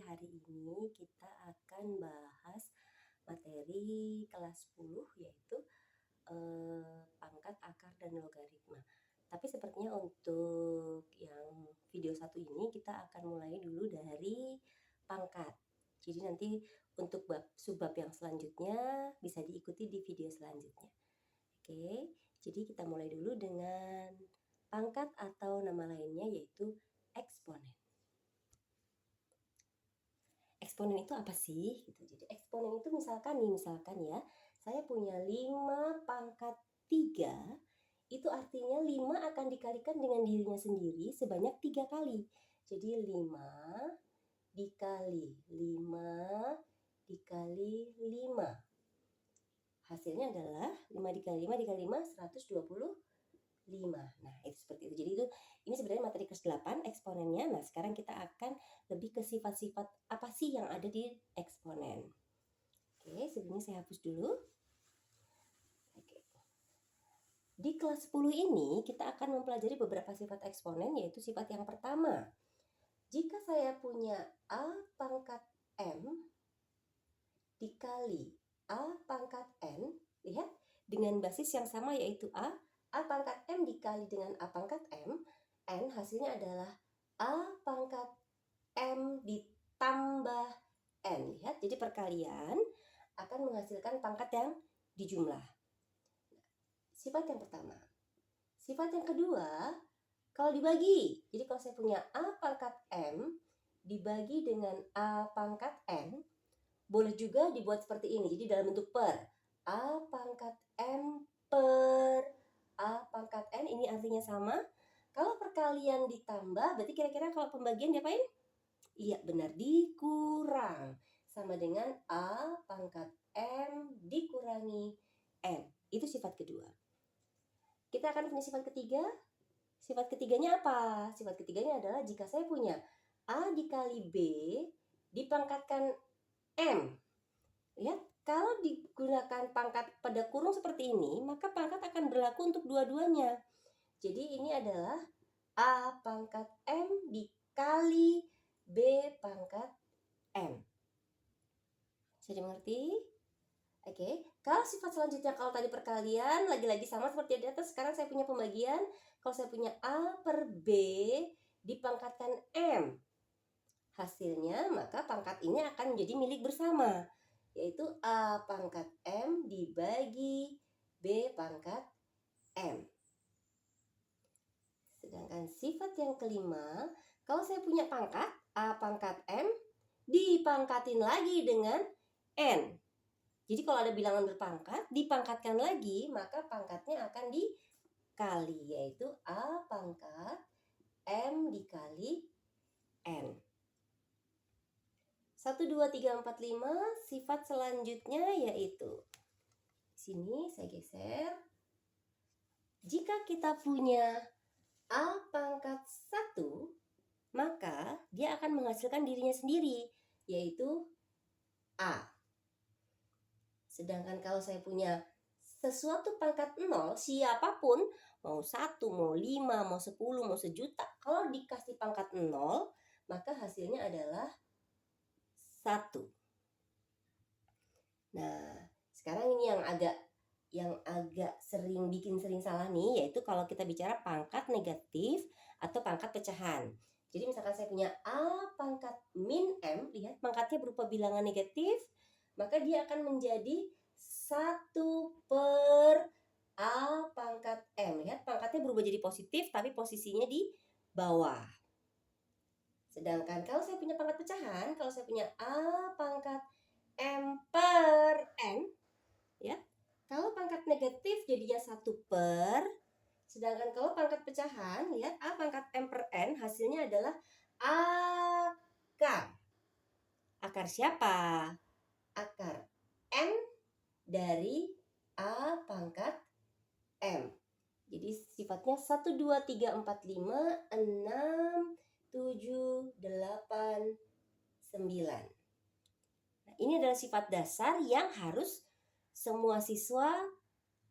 hari ini kita akan bahas materi kelas 10 yaitu pangkat, akar, dan logaritma. Tapi sepertinya untuk yang video satu ini kita akan mulai dulu dari pangkat. Jadi nanti untuk subbab yang selanjutnya bisa diikuti di video selanjutnya. Oke, jadi kita mulai dulu dengan pangkat atau nama lainnya yaitu eksponen. Eksponen itu apa sih? Gitu. Jadi eksponen itu misalkan ya, saya punya 5 pangkat 3, itu artinya 5 akan dikalikan dengan dirinya sendiri sebanyak 3 kali. Jadi 5 dikali 5 dikali 5. Hasilnya adalah 5 dikali 5 dikali 5, 125. Nah, itu seperti itu. Jadi ini sebenarnya materi kelas 8 eksponennya. Nah, sekarang kita akan lebih ke sifat-sifat apa sih yang ada di eksponen. Oke, sebelumnya saya hapus dulu. Oke. Di kelas 10 ini kita akan mempelajari beberapa sifat eksponen, yaitu sifat yang pertama. Jika saya punya A pangkat M dikali A pangkat N, lihat, dengan basis yang sama yaitu A pangkat M dikali dengan A pangkat M, N hasilnya adalah A pangkat M ditambah N. Lihat, jadi perkalian akan menghasilkan pangkat yang dijumlah. Sifat yang pertama. Sifat yang kedua, kalau dibagi. Jadi kalau saya punya A pangkat M dibagi dengan A pangkat N, boleh juga dibuat seperti ini. Jadi dalam bentuk per. A pangkat M per A pangkat N, ini artinya sama. Kalau perkalian ditambah, berarti kira-kira kalau pembagian diapain? Iya, benar, dikurang. Sama dengan A pangkat M dikurangi N. Itu sifat kedua. Kita akan punya sifat ketiga. Sifat ketiganya apa? Sifat ketiganya adalah jika saya punya A dikali B dipangkatkan M. Lihat, kalau digunakan pangkat pada kurung seperti ini, maka pangkat akan berlaku untuk dua-duanya. Jadi ini adalah A pangkat M dikali B pangkat M. Bisa dimengerti? Oke, kalau sifat selanjutnya, kalau tadi perkalian, lagi-lagi sama seperti di atas, sekarang saya punya pembagian. Kalau saya punya A per B dipangkatkan M, hasilnya maka pangkat ini akan menjadi milik bersama, yaitu A pangkat M dibagi B pangkat M. Sedangkan sifat yang kelima, kalau saya punya pangkat A pangkat M dipangkatin lagi dengan N. Jadi kalau ada bilangan berpangkat, dipangkatkan lagi, maka pangkatnya akan dikali, yaitu A pangkat M dikali N. 1, 2, 3, 4, 5, sifat selanjutnya yaitu, sini saya geser. Jika kita punya A pangkat 1, maka dia akan menghasilkan dirinya sendiri, yaitu A. Sedangkan kalau saya punya sesuatu pangkat 0, siapapun, mau 1, mau 5, mau 10, mau sejuta, kalau dikasih pangkat 0, maka hasilnya adalah 1. Nah, sekarang ini yang agak bikin sering salah nih, yaitu kalau kita bicara pangkat negatif atau pangkat pecahan. Jadi misalkan saya punya A pangkat min M, lihat pangkatnya berupa bilangan negatif, maka dia akan menjadi 1 per A pangkat M. Lihat, pangkatnya berubah jadi positif, tapi posisinya di bawah. Sedangkan kalau saya punya pangkat pecahan, kalau saya punya A pangkat M per N, ya, kalau pangkat negatif jadinya 1 per, sedangkan kalau pangkat pecahan, lihat A pangkat M per N, hasilnya adalah akar. Akar siapa? Akar N dari A pangkat M. Jadi sifatnya 1, 2, 3, 4, 5, 6, 7, 8, 9. Nah, ini adalah sifat dasar yang harus semua siswa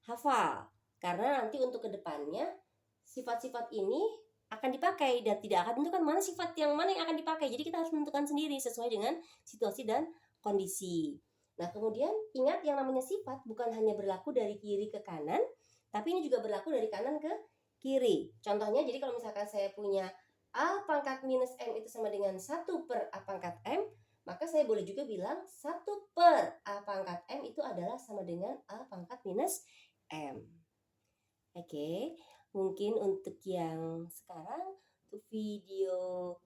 hafal. Karena nanti untuk kedepannya sifat-sifat ini akan dipakai dan tidak akan tentukan mana sifat yang mana yang akan dipakai. Jadi kita harus menentukan sendiri sesuai dengan situasi dan kondisi. Nah, kemudian ingat yang namanya sifat bukan hanya berlaku dari kiri ke kanan, tapi ini juga berlaku dari kanan ke kiri. Contohnya, jadi kalau misalkan saya punya A pangkat minus M itu sama dengan 1 per A pangkat M, maka saya boleh juga bilang 1 per A pangkat M itu adalah sama dengan A pangkat minus M. Oke, mungkin untuk yang sekarang, untuk video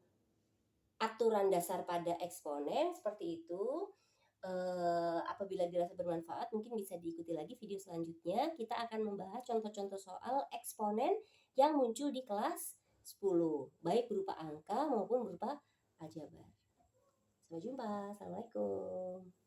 aturan dasar pada eksponen seperti itu. Apabila dirasa bermanfaat, mungkin bisa diikuti lagi video selanjutnya. Kita akan membahas contoh-contoh soal eksponen yang muncul di kelas 10, baik berupa angka maupun berupa aljabar. Sampai jumpa. Assalamualaikum.